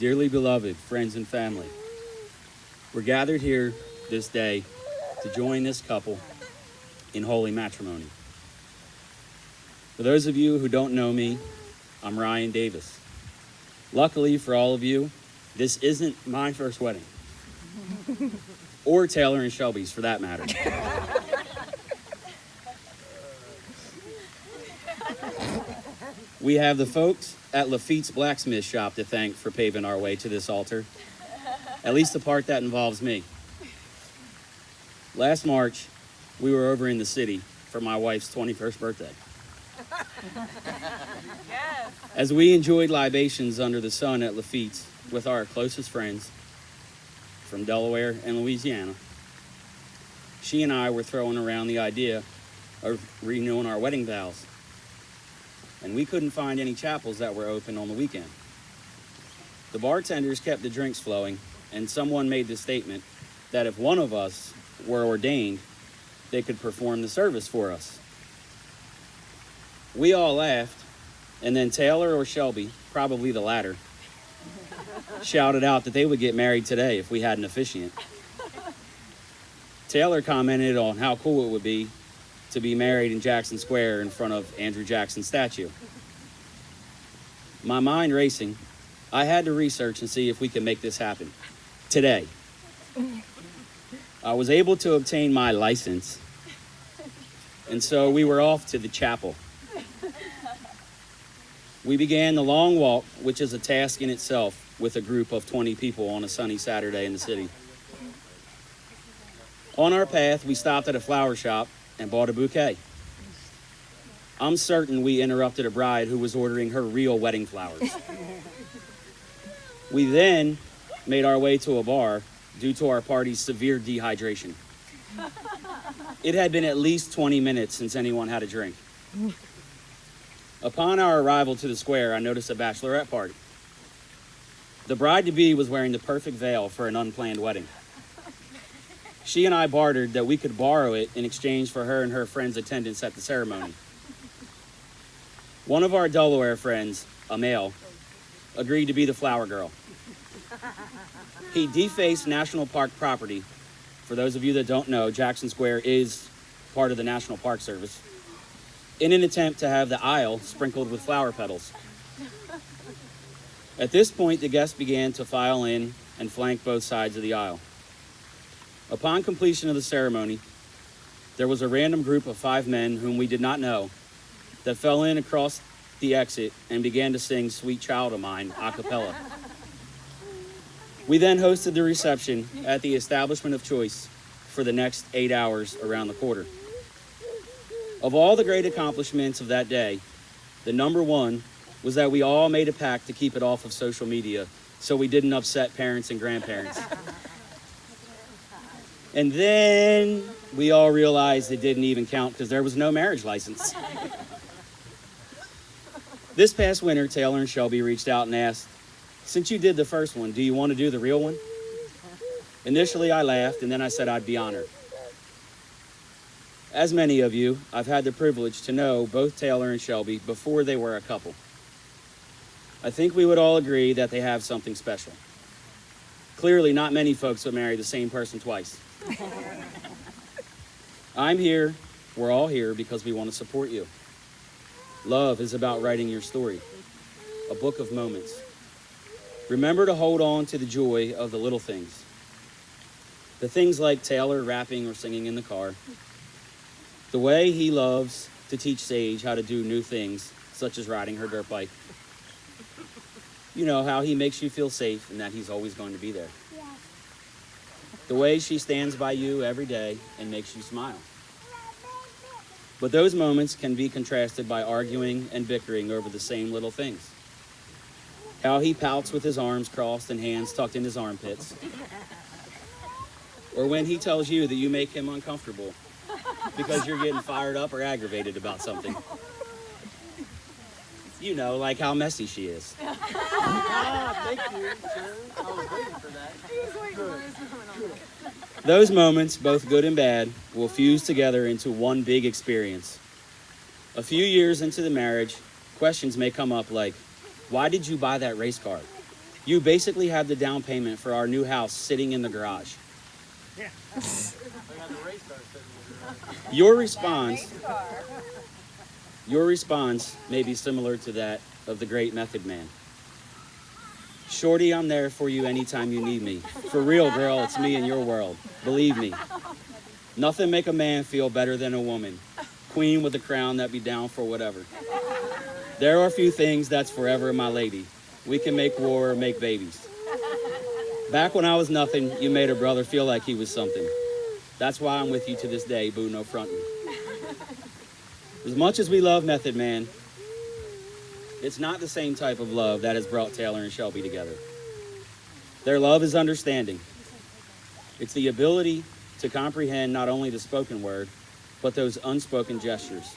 Dearly beloved friends and family, we're gathered here this day to join this couple in holy matrimony. For those of you who don't know me, I'm Ryan Davis. Luckily for all of you, this isn't my first wedding, or Taylor and Shelby's for that matter. We have the folks at Lafitte's blacksmith shop to thank for paving our way to this altar, at least the part that involves me. Last March, we were over in the city for my wife's 21st birthday. Yes. As we enjoyed libations under the sun at Lafitte's with our closest friends from Delaware and Louisiana, she and I were throwing around the idea of renewing our wedding vows. And we couldn't find any chapels that were open on the weekend. The bartenders kept the drinks flowing, and someone made the statement that if one of us were ordained, they could perform the service for us. We all laughed, and then Taylor or Shelby, probably the latter, shouted out that they would get married today if we had an officiant. Taylor commented on how cool it would be to be married in Jackson Square in front of Andrew Jackson's statue. My mind racing, I had to research and see if we could make this happen today. I was able to obtain my license, and so we were off to the chapel. We began the long walk, which is a task in itself, with a group of 20 people on a sunny Saturday in the city. On our path, we stopped at a flower shop and bought a bouquet. I'm certain we interrupted a bride who was ordering her real wedding flowers. We then made our way to a bar due to our party's severe dehydration. It had been at least 20 minutes since anyone had a drink. Upon our arrival to the square, I noticed a bachelorette party. The bride-to-be was wearing the perfect veil for an unplanned wedding. She and I bartered that we could borrow it in exchange for her and her friends' attendance at the ceremony. One of our Delaware friends, a male, agreed to be the flower girl. He defaced National Park property. For those of you that don't know, Jackson Square is part of the National Park Service, in an attempt to have the aisle sprinkled with flower petals. At this point, the guests began to file in and flank both sides of the aisle. Upon completion of the ceremony, there was a random group of 5 men whom we did not know that fell in across the exit and began to sing Sweet Child of Mine a cappella. We then hosted the reception at the establishment of choice for the next 8 hours around the quarter. Of all the great accomplishments of that day, the number one was that we all made a pact to keep it off of social media so we didn't upset parents and grandparents. And then we all realized it didn't even count because there was no marriage license. This past winter, Taylor and Shelby reached out and asked, "Since you did the first one, do you want to do the real one?" Initially, I laughed, and then I said I'd be honored. As many of you, I've had the privilege to know both Taylor and Shelby before they were a couple. I think we would all agree that they have something special. Clearly, not many folks would marry the same person twice. I'm here, we're all here because we want to support you. Love is about writing your story, a book of moments. Remember to hold on to the joy of the little things. The things like Taylor rapping or singing in the car. The way he loves to teach Sage how to do new things, such as riding her dirt bike. You know, how he makes you feel safe and that he's always going to be there. The way she stands by you every day and makes you smile. But those moments can be contrasted by arguing and bickering over the same little things. How he pouts with his arms crossed and hands tucked in his armpits. Or when he tells you that you make him uncomfortable because you're getting fired up or aggravated about something. You know, like how messy she is. Thank you, sir. I was waiting for that. Those moments, both good and bad, will fuse together into one big experience. A few years into the marriage, questions may come up like, why did you buy that race car? You basically have the down payment for our new house sitting in the garage. I got the race car sitting there. Your response may be similar to that of the great Method Man. Shorty, I'm there for you anytime you need me. For real, girl, it's me in your world. Believe me. Nothing make a man feel better than a woman. Queen with a crown that be down for whatever. There are a few things that's forever, my lady. We can make war or make babies. Back when I was nothing, you made a brother feel like he was something. That's why I'm with you to this day, boo, no frontin'. As much as we love Method Man, it's not the same type of love that has brought Taylor and Shelby together. Their love is understanding. It's the ability to comprehend not only the spoken word, but those unspoken gestures.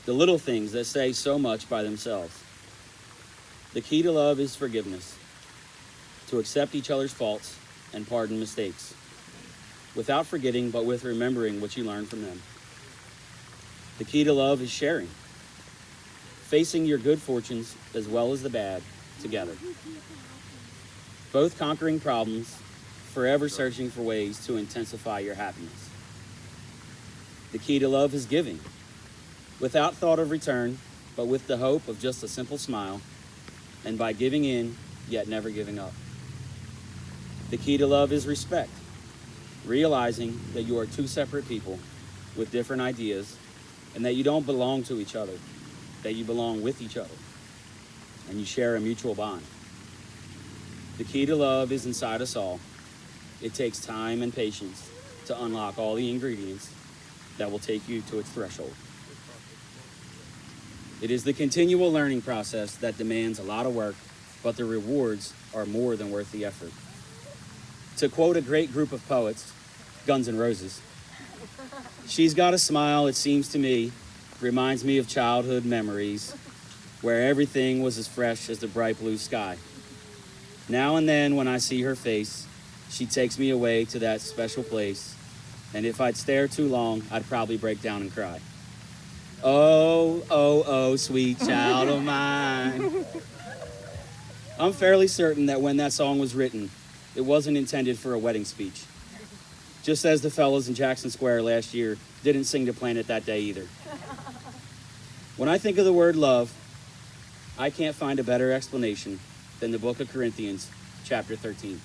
The little things that say so much by themselves. The key to love is forgiveness. To accept each other's faults and pardon mistakes. Without forgetting, but with remembering what you learned from them. The key to love is sharing. Facing your good fortunes as well as the bad together. Both conquering problems, forever searching for ways to intensify your happiness. The key to love is giving. Without thought of return, but with the hope of just a simple smile, and by giving in, yet never giving up. The key to love is respect. Realizing that you are two separate people with different ideas, and that you don't belong to each other, that you belong with each other, and you share a mutual bond. The key to love is inside us all. It takes time and patience to unlock all the ingredients that will take you to its threshold. It is the continual learning process that demands a lot of work, but the rewards are more than worth the effort. To quote a great group of poets, Guns N' Roses, she's got a smile, it seems to me, reminds me of childhood memories where everything was as fresh as the bright blue sky. Now and then when I see her face, she takes me away to that special place, and if I'd stare too long, I'd probably break down and cry. Oh, oh, oh, sweet child of mine. I'm fairly certain that when that song was written, it wasn't intended for a wedding speech. Just as the fellas in Jackson Square last year didn't sing to Planet that day either. When I think of the word love, I can't find a better explanation than the book of Corinthians, chapter 13.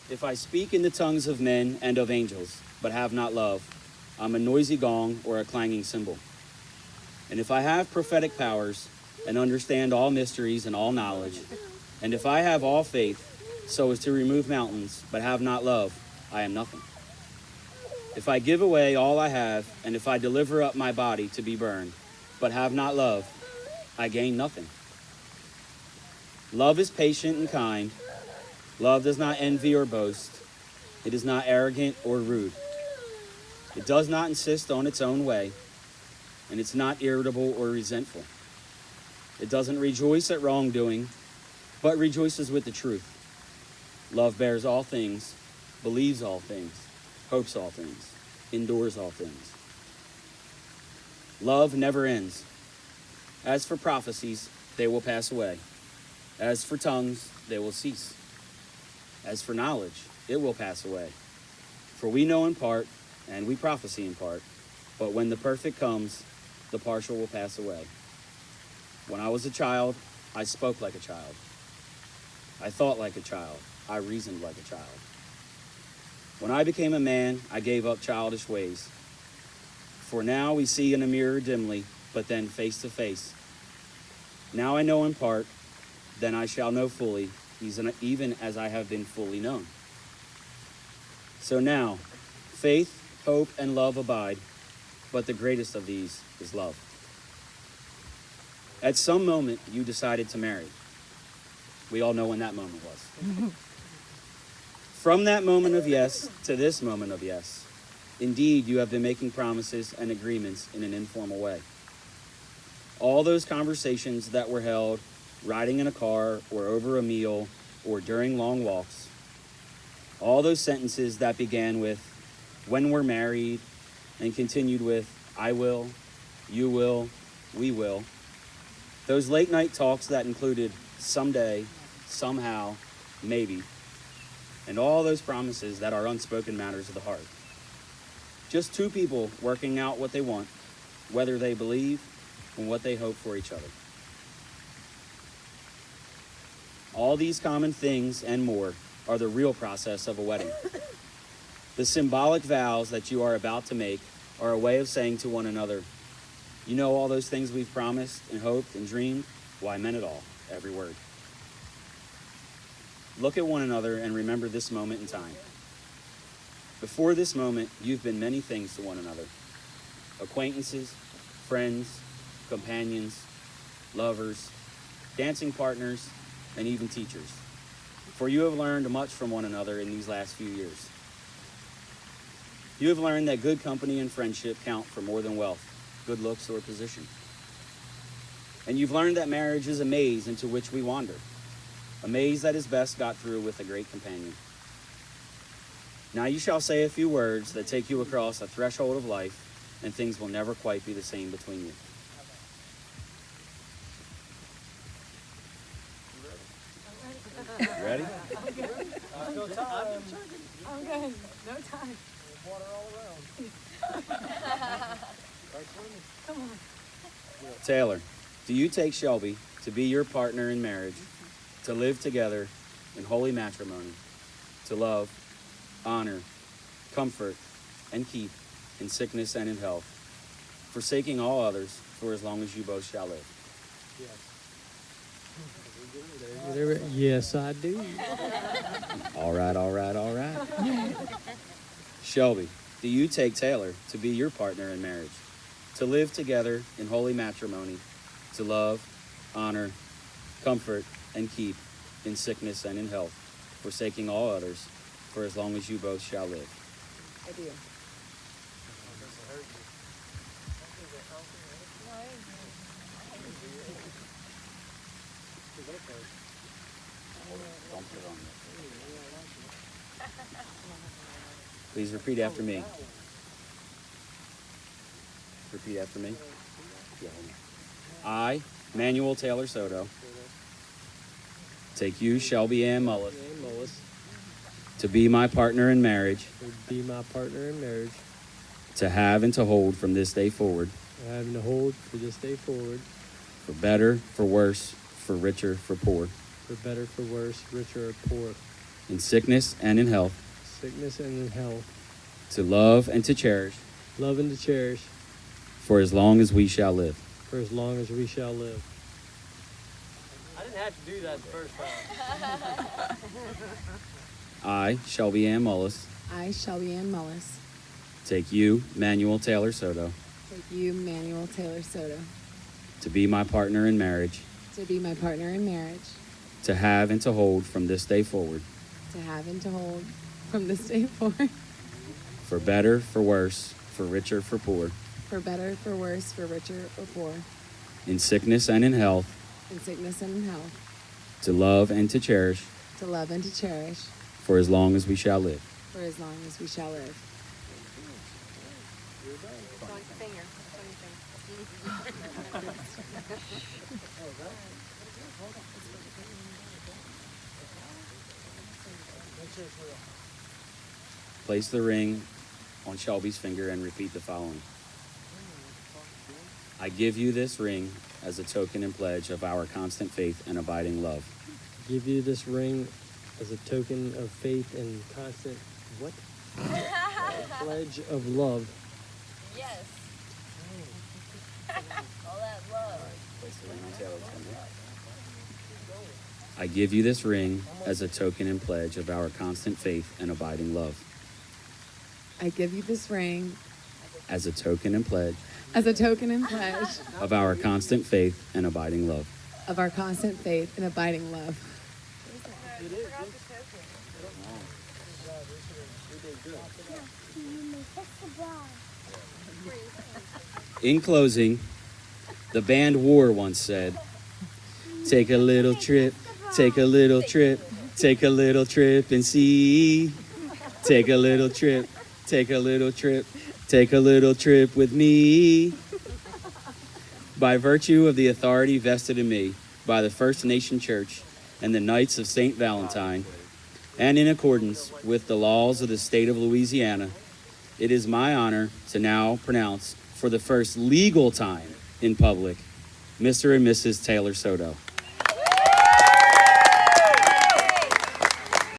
If I speak in the tongues of men and of angels, but have not love, I'm a noisy gong or a clanging cymbal. And if I have prophetic powers and understand all mysteries and all knowledge, and if I have all faith so as to remove mountains, but have not love, I am nothing. If I give away all I have, and if I deliver up my body to be burned, but have not love, I gain nothing. Love is patient and kind. Love does not envy or boast. It is not arrogant or rude. It does not insist on its own way, and it's not irritable or resentful. It doesn't rejoice at wrongdoing, but rejoices with the truth. Love bears all things, believes all things, hopes all things, endures all things. Love never ends. As for prophecies, they will pass away. As for tongues, they will cease. As for knowledge, it will pass away. For we know in part, and we prophesy in part, but when the perfect comes, the partial will pass away. When I was a child, I spoke like a child. I thought like a child. I reasoned like a child. When I became a man, I gave up childish ways. For now we see in a mirror dimly, but then face to face. Now I know in part, then I shall know fully, even as I have been fully known. So now, faith, hope, and love abide, but the greatest of these is love. At some moment, you decided to marry. We all know when that moment was. From that moment of yes to this moment of yes, indeed, you have been making promises and agreements in an informal way. All those conversations that were held riding in a car or over a meal or during long walks, all those sentences that began with, when we're married, and continued with, I will, you will, we will, Those late night talks that included someday, somehow, maybe, and all those promises that are unspoken matters of the heart. Just two people working out what they want, whether they believe, and what they hope for each other. All these common things and more are the real process of a wedding. The symbolic vows that you are about to make are a way of saying to one another, you know all those things we've promised and hoped and dreamed? Well, I meant it all, every word. Look at one another and remember this moment in time. Before this moment, you've been many things to one another. Acquaintances, friends, companions, lovers, dancing partners, and even teachers. For you have learned much from one another in these last few years. You have learned that good company and friendship count for more than wealth, good looks, or position. And you've learned that marriage is a maze into which we wander, a maze that is best got through with a great companion. Now you shall say a few words that take you across a threshold of life, and things will never quite be the same between you. Ready? No time. I'm good. No time. Water all around. Come on. Taylor, do you take Shelby to be your partner in marriage, to live together in holy matrimony, to love, honor, comfort, and keep in sickness and in health, forsaking all others for as long as you both shall live? Yes, I do. All right, all right, all right. Shelby, do you take Taylor to be your partner in marriage, to live together in holy matrimony, to love, honor, comfort, and keep in sickness and in health, forsaking all others for as long as you both shall live? I do. Please repeat after me. Repeat after me. I, Manuel Taylor Soto, take you, Shelby Ann Mullis, to be my partner in marriage, Be my partner in marriage. to have and to hold from this day forward, Having to hold for this day forward. for better, for worse, for richer, for poor, For better, for worse, richer or poor. in sickness and in health, Sickness and in health. to love and to cherish, Love and to cherish. for as long as we shall live. For as long as we shall live. I didn't have to do that the first time. I, Shelby Ann Mullis, I, Shelby Ann Mullis, take you, Manuel Taylor Soto, take you, Manuel Taylor Soto, to be my partner in marriage, to be my partner in marriage, to have and to hold from this day forward, to have and to hold from this day forward, for better, for worse, for richer, for poor, for better, for worse, for richer or poor, in sickness and in health, in sickness and in health, to love and to cherish, to love and to cherish, for as long as we shall live. for as long as we shall live. Place the ring on Shelby's finger and repeat the following. I give you this ring as a token and pledge of our constant faith and abiding love. Give you this ring as a token of faith and constant what? Pledge of love. Yes. All that love. Place the ring on Taylor's finger. I give you this ring as a token and pledge of our constant faith and abiding love. I give you this ring As a token and pledge as a token and pledge of our constant faith and abiding love. of our constant faith and abiding love. In closing, the band War once said, take a little trip, take a little trip, take a little trip and see. Take a little trip, take a little trip, take a little trip with me. By virtue of the authority vested in me by the First Nation Church and the Knights of St. Valentine, and in accordance with the laws of the state of Louisiana, it is my honor to now pronounce, for the first legal time in public, Mr. and Mrs. Taylor Soto.